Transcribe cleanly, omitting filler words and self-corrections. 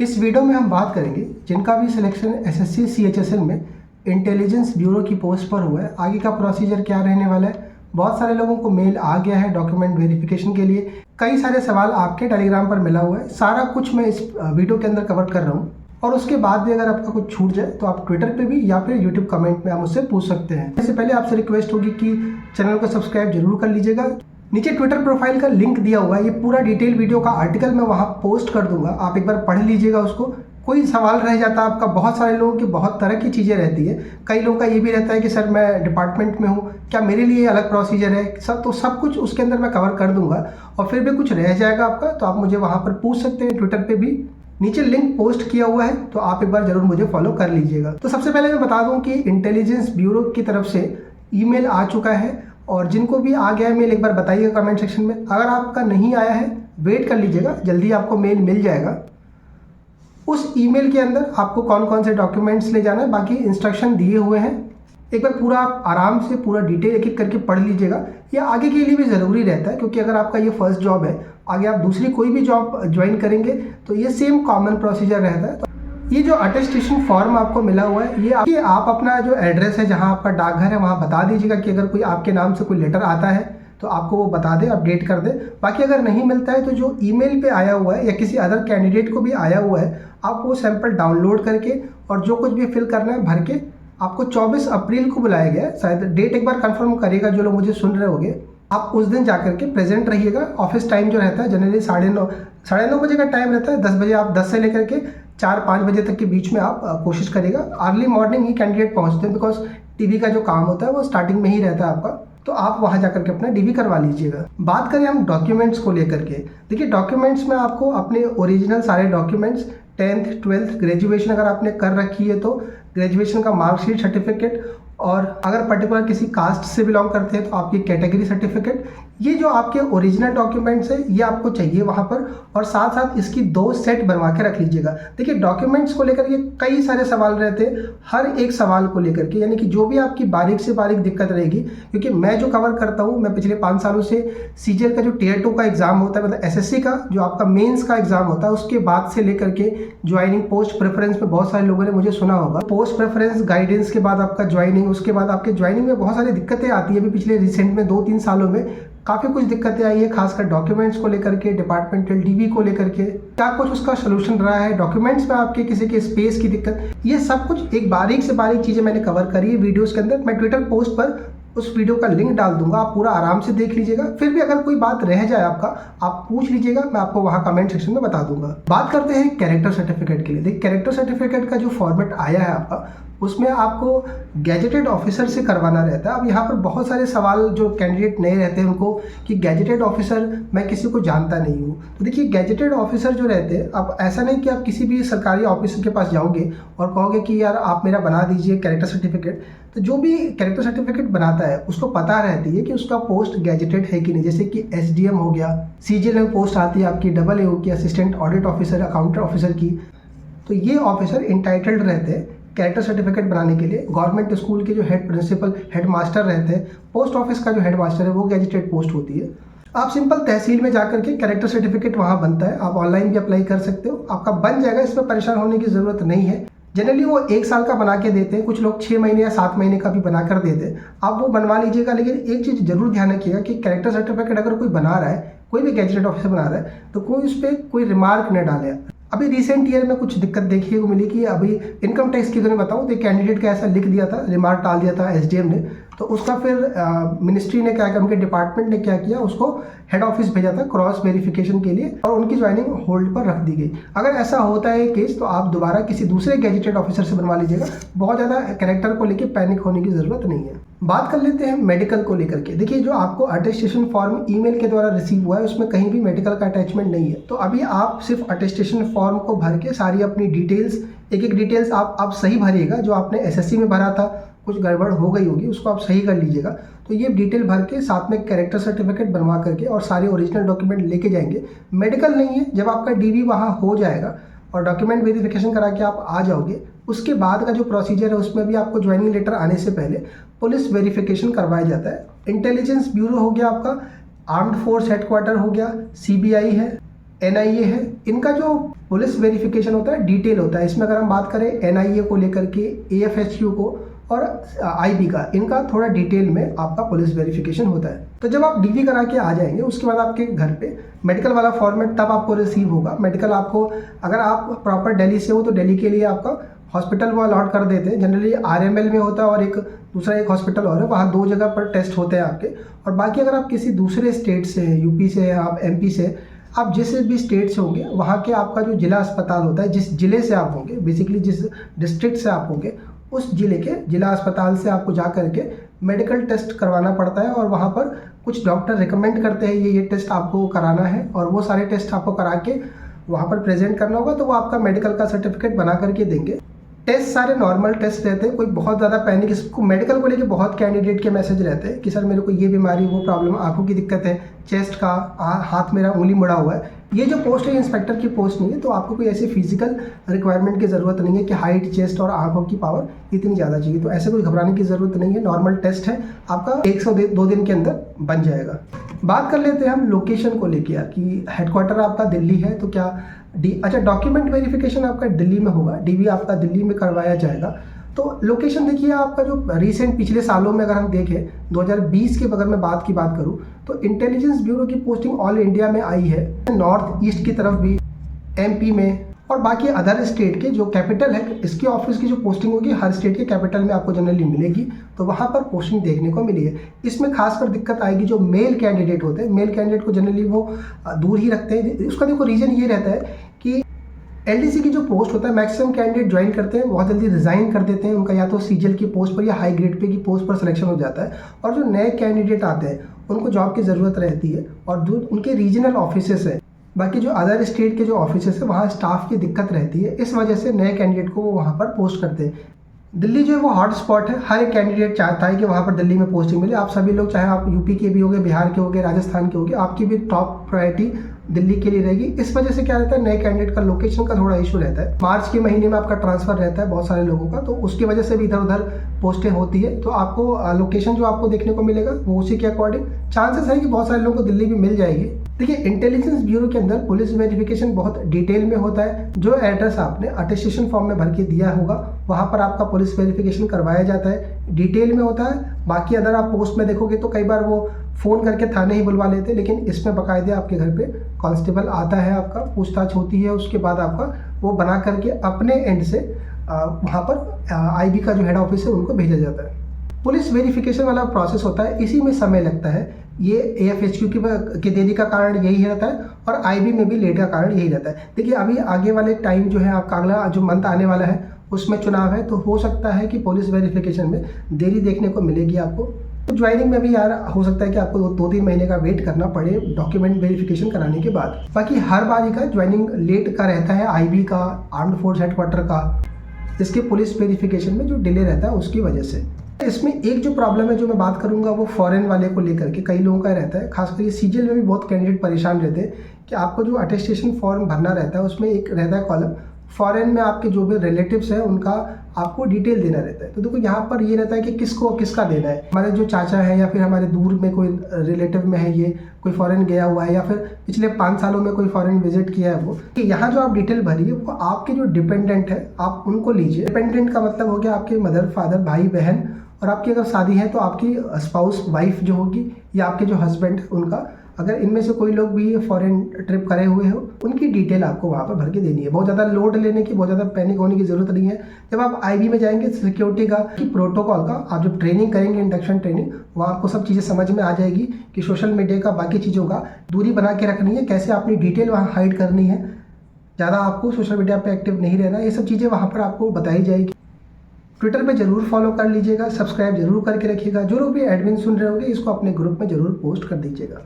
इस वीडियो में हम बात करेंगे जिनका भी सिलेक्शन एसएससी CHSL में इंटेलिजेंस ब्यूरो की पोस्ट पर हुआ है, आगे का प्रोसीजर क्या रहने वाला है। बहुत सारे लोगों को मेल आ गया है डॉक्यूमेंट वेरिफिकेशन के लिए, कई सारे सवाल आपके टेलीग्राम पर मिला हुआ है। सारा कुछ मैं इस वीडियो के अंदर कवर कर रहा हूँ और उसके बाद भी अगर आपका कुछ छूट जाए तो आप ट्विटर पे भी या फिर यूट्यूब कमेंट में आप मुझसे पूछ सकते हैं। इससे पहले आपसे रिक्वेस्ट होगी कि चैनल को सब्सक्राइब जरूर कर लीजिएगा। नीचे ट्विटर प्रोफाइल का लिंक दिया हुआ है, ये पूरा डिटेल वीडियो का आर्टिकल मैं वहाँ पोस्ट कर दूंगा, आप एक बार पढ़ लीजिएगा उसको। कोई सवाल रह जाता है आपका, बहुत सारे लोगों की बहुत तरह की चीज़ें रहती है। कई लोगों का ये भी रहता है कि सर मैं डिपार्टमेंट में हूँ, क्या मेरे लिए अलग प्रोसीजर है सब, तो सब कुछ उसके अंदर मैं कवर कर दूंगा। और फिर भी कुछ रह जाएगा आपका तो आप मुझे वहाँ पर पूछ सकते हैं, ट्विटर पर भी नीचे लिंक पोस्ट किया हुआ है, तो आप एक बार जरूर मुझे फॉलो कर लीजिएगा। तो सबसे पहले मैं बता दूं कि इंटेलिजेंस ब्यूरो की तरफ से ईमेल आ चुका है, और जिनको भी आ गया है मेल एक बार बताइएगा कमेंट सेक्शन में। अगर आपका नहीं आया है वेट कर लीजिएगा, जल्दी आपको मेल मिल जाएगा। उस ईमेल के अंदर आपको कौन कौन से डॉक्यूमेंट्स ले जाना है, बाकी इंस्ट्रक्शन दिए हुए हैं। एक बार पूरा आप आराम से पूरा डिटेल एक एक करके पढ़ लीजिएगा। ये आगे के लिए भी ज़रूरी रहता है, क्योंकि अगर आपका ये फर्स्ट जॉब है, आगे आप दूसरी कोई भी जॉब ज्वाइन करेंगे तो ये सेम कॉमन प्रोसीजर रहता है। ये जो अटेस्टेशन फॉर्म आपको मिला हुआ है, ये आप अपना जो एड्रेस है जहाँ आपका डाकघर है वहाँ बता दीजिएगा कि अगर कोई आपके नाम से कोई लेटर आता है तो आपको वो बता दे, अपडेट कर दे। बाकी अगर नहीं मिलता है तो जो ईमेल पे आया हुआ है या किसी अदर कैंडिडेट को भी आया हुआ है, आप वो सैंपल डाउनलोड करके और जो कुछ भी फिल करना है भर के आपको 24 अप्रैल को बुलाया गया है। शायद डेट एक बार कंफर्म करिएगा जो लोग मुझे सुन रहे होंगे। आप उस दिन जाकर के प्रेजेंट रहिएगा। ऑफिस टाइम जो रहता है जनरली 9:30 बजे का टाइम रहता है। 10 बजे आप 10 से लेकर के 4-5 बजे तक के बीच में आप कोशिश करिएगा। अर्ली मॉर्निंग ही कैंडिडेट पहुंचते हैं, बिकॉज टीवी का जो काम होता है वो स्टार्टिंग में ही रहता है आपका, तो आप वहां जाकर के अपना डीवी करवा लीजिएगा। बात करें हम डॉक्यूमेंट्स को लेकर के, देखिए डॉक्यूमेंट्स में आपको अपने ओरिजिनल सारे डॉक्यूमेंट्स 10th 12th ग्रेजुएशन अगर आपने कर रखी है तो ग्रेजुएशन का मार्कशीट सर्टिफिकेट, और अगर पर्टिकुलर किसी कास्ट से बिलोंग करते हैं तो आपकी कैटेगरी सर्टिफिकेट, ये जो आपके ओरिजिनल डॉक्यूमेंट्स है ये आपको चाहिए वहाँ पर। और साथ साथ इसकी 2 सेट बनवा के रख लीजिएगा। देखिए डॉक्यूमेंट्स को लेकर ये कई सारे सवाल रहते हैं, हर एक सवाल को लेकर के, यानी कि जो भी आपकी बारीक से बारीक दिक्कत रहेगी, क्योंकि मैं जो कवर करता हूँ, मैं पिछले 5 सालों से CGL का जो Tier 2 का एग्जाम होता है, मतलब SSC का जो आपका मेंस का एग्जाम होता है, उसके बाद से लेकर के ज्वाइनिंग पोस्ट प्रेफरेंस में बहुत सारे लोगों ने मुझे सुना होगा। पोस्ट प्रेफरेंस गाइडेंस के बाद आपका ज्वाइनिंग, उसके बाद आपके ज्वाइनिंग में बहुत सारी दिक्कतें आती है। अभी पिछले रिसेंट में 2-3 सालों में काफ़ी कुछ दिक्कतें आई है, खासकर डॉक्यूमेंट्स को लेकर के, डिपार्टमेंटल डीवी को लेकर के, क्या कुछ उसका सोल्यूशन रहा है, डॉक्यूमेंट्स में आपके किसी के स्पेस की दिक्कत, ये सब कुछ एक बारीक से बारीक चीज़ें मैंने कवर करी है वीडियोस के अंदर। मैं ट्विटर पोस्ट पर उस वीडियो का लिंक डाल दूंगा, आप पूरा आराम से देख लीजिएगा। फिर भी अगर कोई बात रह जाए आपका, आप पूछ लीजिएगा, मैं आपको वहाँ कमेंट सेक्शन में बता दूंगा। बात करते हैं कैरेक्टर सर्टिफिकेट के लिए। देखिए कैरेक्टर सर्टिफिकेट का जो फॉर्मेट आया है आपका, उसमें आपको गैजेटेड ऑफिसर से करवाना रहता है। अब यहाँ पर बहुत सारे सवाल जो कैंडिडेट नए रहते हैं उनको, कि गैजेटेड ऑफिसर मैं किसी को जानता नहीं हूँ। तो देखिए गैजेटेड ऑफिसर जो रहते हैं, अब ऐसा नहीं कि आप किसी भी सरकारी ऑफिसर के पास जाओगे और कहोगे कि यार आप मेरा बना दीजिए कैरेक्टर सर्टिफिकेट। तो जो भी कैरेक्टर सर्टिफिकेट बनाता है उसको पता रहती है कि उसका पोस्ट गैजेटेड है कि नहीं। जैसे कि SDM हो गया, CGL में पोस्ट आती है आपकी AAO की, assistant audit officer, accountant officer की, तो ये ऑफिसर इंटाइटल्ड रहते हैं कैरेक्टर सर्टिफिकेट बनाने के लिए। गवर्नमेंट स्कूल के जो हेड प्रिंसिपल, हेड मास्टर रहते हैं, पोस्ट ऑफिस का जो हेड मास्टर है वो गैजेटेड पोस्ट होती है। आप सिंपल तहसील में जाकर के कैरेक्टर सर्टिफिकेट वहाँ बनता है, आप ऑनलाइन भी अप्लाई कर सकते हो, आपका बन जाएगा, इसमें परेशान होने की ज़रूरत नहीं है। जनरली वो 1 साल का बना के देते हैं, कुछ लोग 6 महीने या 7 महीने का भी बना कर देते हैं, आप वो बनवा लीजिएगा। लेकिन एक चीज़ जरूर ध्यान रखिएगा कि कैरेक्टर सर्टिफिकेट अगर कोई बना रहा है, कोई भी गैजेटेड ऑफिसर बना रहा है, तो कोई उस पर कोई रिमार्क न डाले। अभी रिसेंट ईयर में कुछ दिक्कत देखने को मिली कि अभी इनकम टैक्स की मैं बताऊँ तो कैंडिडेट का ऐसा लिख दिया था, रिमार्क डाल दिया था SDM ने, तो उसका फिर मिनिस्ट्री ने क्या किया, उनके डिपार्टमेंट ने क्या किया, उसको हेड ऑफिस भेजा था क्रॉस वेरिफिकेशन के लिए, और उनकी ज्वाइनिंग होल्ड पर रख दी गई। अगर ऐसा होता है केस तो आप दोबारा किसी दूसरे गैजेटेड ऑफिसर से बनवा लीजिएगा, बहुत ज़्यादा कैरेक्टर को लेकर पैनिक होने की ज़रूरत नहीं है। बात कर लेते हैं मेडिकल को लेकर के। देखिए जो आपको अटेस्टेशन फॉर्म ईमेल के द्वारा रिसीव हुआ है, उसमें कहीं भी मेडिकल का अटैचमेंट नहीं है। तो अभी आप सिर्फ अटेस्टेशन फॉर्म को भर के सारी अपनी डिटेल्स, एक डिटेल्स आप सही भरिएगा। जो आपने SSC में भरा था, कुछ गड़बड़ हो गई होगी, उसको आप सही कर लीजिएगा। तो ये डिटेल भर के साथ में कैरेक्टर सर्टिफिकेट बनवा करके और सारे ओरिजिनल डॉक्यूमेंट लेके जाएंगे। मेडिकल नहीं है, जब आपका DV वहाँ हो जाएगा और डॉक्यूमेंट वेरिफिकेशन करा के आप आ जाओगे, उसके बाद का जो प्रोसीजर है उसमें भी आपको ज्वाइनिंग लेटर आने से पहले पुलिस वेरिफिकेशन करवाया जाता है। इंटेलिजेंस ब्यूरो हो गया आपका, आर्म्ड फोर्स हेडक्वार्टर हो गया, CBI है, एनआईए है। इनका जो पुलिस वेरिफिकेशन होता है डिटेल होता है। इसमें अगर हम बात करें एनआईए को लेकर के, एएफएचक्यू को और आईबी का, इनका थोड़ा डिटेल में आपका पुलिस वेरिफिकेशन होता है। तो जब आप डीवी करा के आ जाएंगे उसके बाद आपके घर पे मेडिकल वाला फॉर्मेट तब आपको रिसीव होगा। मेडिकल आपको, अगर आप प्रॉपर दिल्ली से हो तो दिल्ली के लिए आपका हॉस्पिटल वो अलॉट कर देते हैं। जनरली आरएमएल में होता है और एक हॉस्पिटल और है, वहाँ 2 जगह पर टेस्ट होते हैं आपके। और बाकी अगर आप किसी दूसरे स्टेट से हैं, यूपी से हैं आप, एमपी से, आप जिस भी स्टेट से होंगे वहाँ के आपका जो जिला अस्पताल होता है, जिस जिले से आप होंगे, बेसिकली जिस डिस्ट्रिक्ट से आप होंगे, उस जिले के जिला अस्पताल से आपको जा करके मेडिकल टेस्ट करवाना पड़ता है। और वहाँ पर कुछ डॉक्टर रिकमेंड करते हैं ये टेस्ट आपको कराना है, और वो सारे टेस्ट आपको करा के वहाँ पर प्रेजेंट करना होगा, तो वो आपका मेडिकल का सर्टिफिकेट बना करके देंगे। टेस्ट सारे नॉर्मल टेस्ट रहते हैं, कोई बहुत ज़्यादा पैनिक, इसको मेडिकल को लेके बहुत कैंडिडेट के मैसेज रहते हैं कि सर मेरे को ये बीमारी, वो प्रॉब्लम, आंखों की दिक्कत है, चेस्ट का, हाथ मेरा उंगली मुड़ा हुआ है। ये जो पोस्ट है इंस्पेक्टर की पोस्ट नहीं है, तो आपको कोई ऐसी फिजिकल रिक्वायरमेंट की ज़रूरत नहीं है कि हाइट, चेस्ट और आंखों की पावर इतनी ज़्यादा चाहिए। तो ऐसे कोई घबराने की ज़रूरत नहीं है, नॉर्मल टेस्ट है, आपका 102 दिन के अंदर बन जाएगा। बात कर लेते हैं हम लोकेशन को लेके कि हेडक्वार्टर आपका दिल्ली है तो क्या अच्छा, डॉक्यूमेंट वेरिफिकेशन आपका दिल्ली में होगा, डीवी आपका दिल्ली में करवाया जाएगा। तो लोकेशन देखिए, आपका जो रिसेंट पिछले सालों में अगर हम देखें 2020 के अगर मैं बात करूं तो इंटेलिजेंस ब्यूरो की पोस्टिंग ऑल इंडिया में आई है, नॉर्थ ईस्ट की तरफ भी, एमपी में, और बाकी अदर स्टेट के जो कैपिटल है इसके ऑफिस की जो पोस्टिंग होगी हर स्टेट के कैपिटल में आपको जनरली मिलेगी, तो वहाँ पर पोस्टिंग देखने को मिली है। इसमें खासकर दिक्कत आएगी जो मेल कैंडिडेट होते हैं, मेल कैंडिडेट को जनरली वो दूर ही रखते हैं। उसका देखो रीज़न ये रहता है कि एलडीसी की जो पोस्ट होता है मैक्सिमम कैंडिडेट ज्वाइन करते हैं, बहुत जल्दी रिजाइन कर देते हैं, उनका या तो सीजीएल की पोस्ट पर या हाई ग्रेड पे की पोस्ट पर सिलेक्शन हो जाता है। और जो नए कैंडिडेट आते हैं उनको जॉब की ज़रूरत रहती है, और जो उनके रीजनल ऑफिसेस है, बाकी जो अदर स्टेट के जो ऑफिसेस है, वहाँ स्टाफ की दिक्कत रहती है, इस वजह से नए कैंडिडेट को वो वहाँ पर पोस्ट करते हैं। दिल्ली जो है वो हॉट स्पॉट है, हर एक कैंडिडेट चाहता है कि वहाँ पर दिल्ली में पोस्टिंग मिले। आप सभी लोग, चाहे आप यूपी के भी होंगे, बिहार के होंगे, राजस्थान के होंगे, आपकी भी टॉप प्रायोरिटी दिल्ली के लिए रहेगी। इस वजह से क्या रहता है, नए कैंडिडेट का लोकेशन का थोड़ा इशू रहता है। मार्च के महीने में आपका ट्रांसफर रहता है बहुत सारे लोगों का, तो उसकी वजह से भी इधर उधर पोस्टें होती है। तो आपको लोकेशन जो आपको देखने को मिलेगा वो उसी के अकॉर्डिंग चांसेस है कि बहुत सारे लोगों को दिल्ली भी मिल जाएगी। देखिए, इंटेलिजेंस ब्यूरो के अंदर पुलिस वेरिफिकेशन बहुत डिटेल में होता है। जो एड्रेस आपने अटेस्टेशन फॉर्म में भर के दिया होगा वहाँ पर आपका पुलिस वेरिफिकेशन करवाया जाता है, डिटेल में होता है। बाकी अगर आप पोस्ट में देखोगे तो कई बार वो फ़ोन करके थाने ही बुलवा लेते हैं, लेकिन इसमें बाकायदे आपके घर पे कांस्टेबल आता है, आपका पूछताछ होती है, उसके बाद आपका वो बना करके अपने एंड से वहाँ पर आईबी का जो हेड ऑफिस है उनको भेजा जाता है। पुलिस वेरिफिकेशन वाला प्रोसेस होता है, इसी में समय लगता है। ये एएफएचक्यू की देरी का कारण यही रहता है, और आईबी में भी लेट का कारण यही रहता है। देखिए, अभी आगे वाले टाइम जो है आपका अगला जो मंथ आने वाला है उसमें चुनाव है, तो हो सकता है कि पुलिस वेरिफिकेशन में देरी देखने को मिलेगी आपको। तो ज्वाइनिंग में भी यार हो सकता है कि आपको 2-3 महीने का वेट करना पड़े डॉक्यूमेंट वेरिफिकेशन कराने के बाद। बाकी हर बारी का ज्वाइनिंग लेट का रहता है, आईबी का, आर्म्ड फोर्स हेडक्वार्टर का, इसके पुलिस वेरिफिकेशन में जो डिले रहता है उसकी वजह से। इसमें एक जो प्रॉब्लम है जो मैं बात करूंगा वो फॉरेन वाले को लेकर के कई लोगों का रहता है, खासकर ये सीजीएल में भी बहुत कैंडिडेट परेशान रहते हैं कि आपको जो अटेस्टेशन फॉर्म भरना रहता है उसमें एक रहता है कॉलम, फॉरेन में आपके जो भी रिलेटिव्स हैं उनका आपको डिटेल देना रहता है। तो देखो यहाँ पर ये रहता है कि किसको किसका देना है। हमारे जो चाचा है या फिर हमारे दूर में कोई रिलेटिव में है, ये कोई फॉरेन गया हुआ है या फिर पिछले 5 सालों में कोई फॉरेन विजिट किया है, वो कि यहाँ जो आप डिटेल भरिए वो आपके जो डिपेंडेंट है आप उनको लीजिए। डिपेंडेंट का मतलब हो गया आपके मदर, फादर, भाई, बहन, और आपकी अगर शादी है तो आपकी स्पाउस, वाइफ जो होगी, या आपके जो हस्बैंड उनका, अगर इनमें से कोई लोग भी फॉरेन ट्रिप करे हुए हो उनकी डिटेल आपको वहाँ पर भर के देनी है। बहुत ज़्यादा लोड लेने की, बहुत ज़्यादा पैनिक होने की ज़रूरत नहीं है। जब आप आईबी में जाएंगे सिक्योरिटी का कि प्रोटोकॉल का आप जब ट्रेनिंग करेंगे, इंडक्शन ट्रेनिंग, वहाँ आपको सब चीज़ें समझ में आ जाएगी कि सोशल मीडिया का, बाकी चीज़ों का दूरी बना के रखनी है, कैसे अपनी डिटेल वहाँ हाइड करनी है, ज़्यादा आपको सोशल मीडिया पर एक्टिव नहीं रहना, ये सब चीज़ें वहाँ पर आपको बताई जाएगी। ट्विटर पे जरूर फॉलो कर लीजिएगा, सब्सक्राइब जरूर करके रखिएगा। जो लोग भी एडमिन सुन रहे होंगे इसको अपने ग्रुप में जरूर पोस्ट कर दीजिएगा।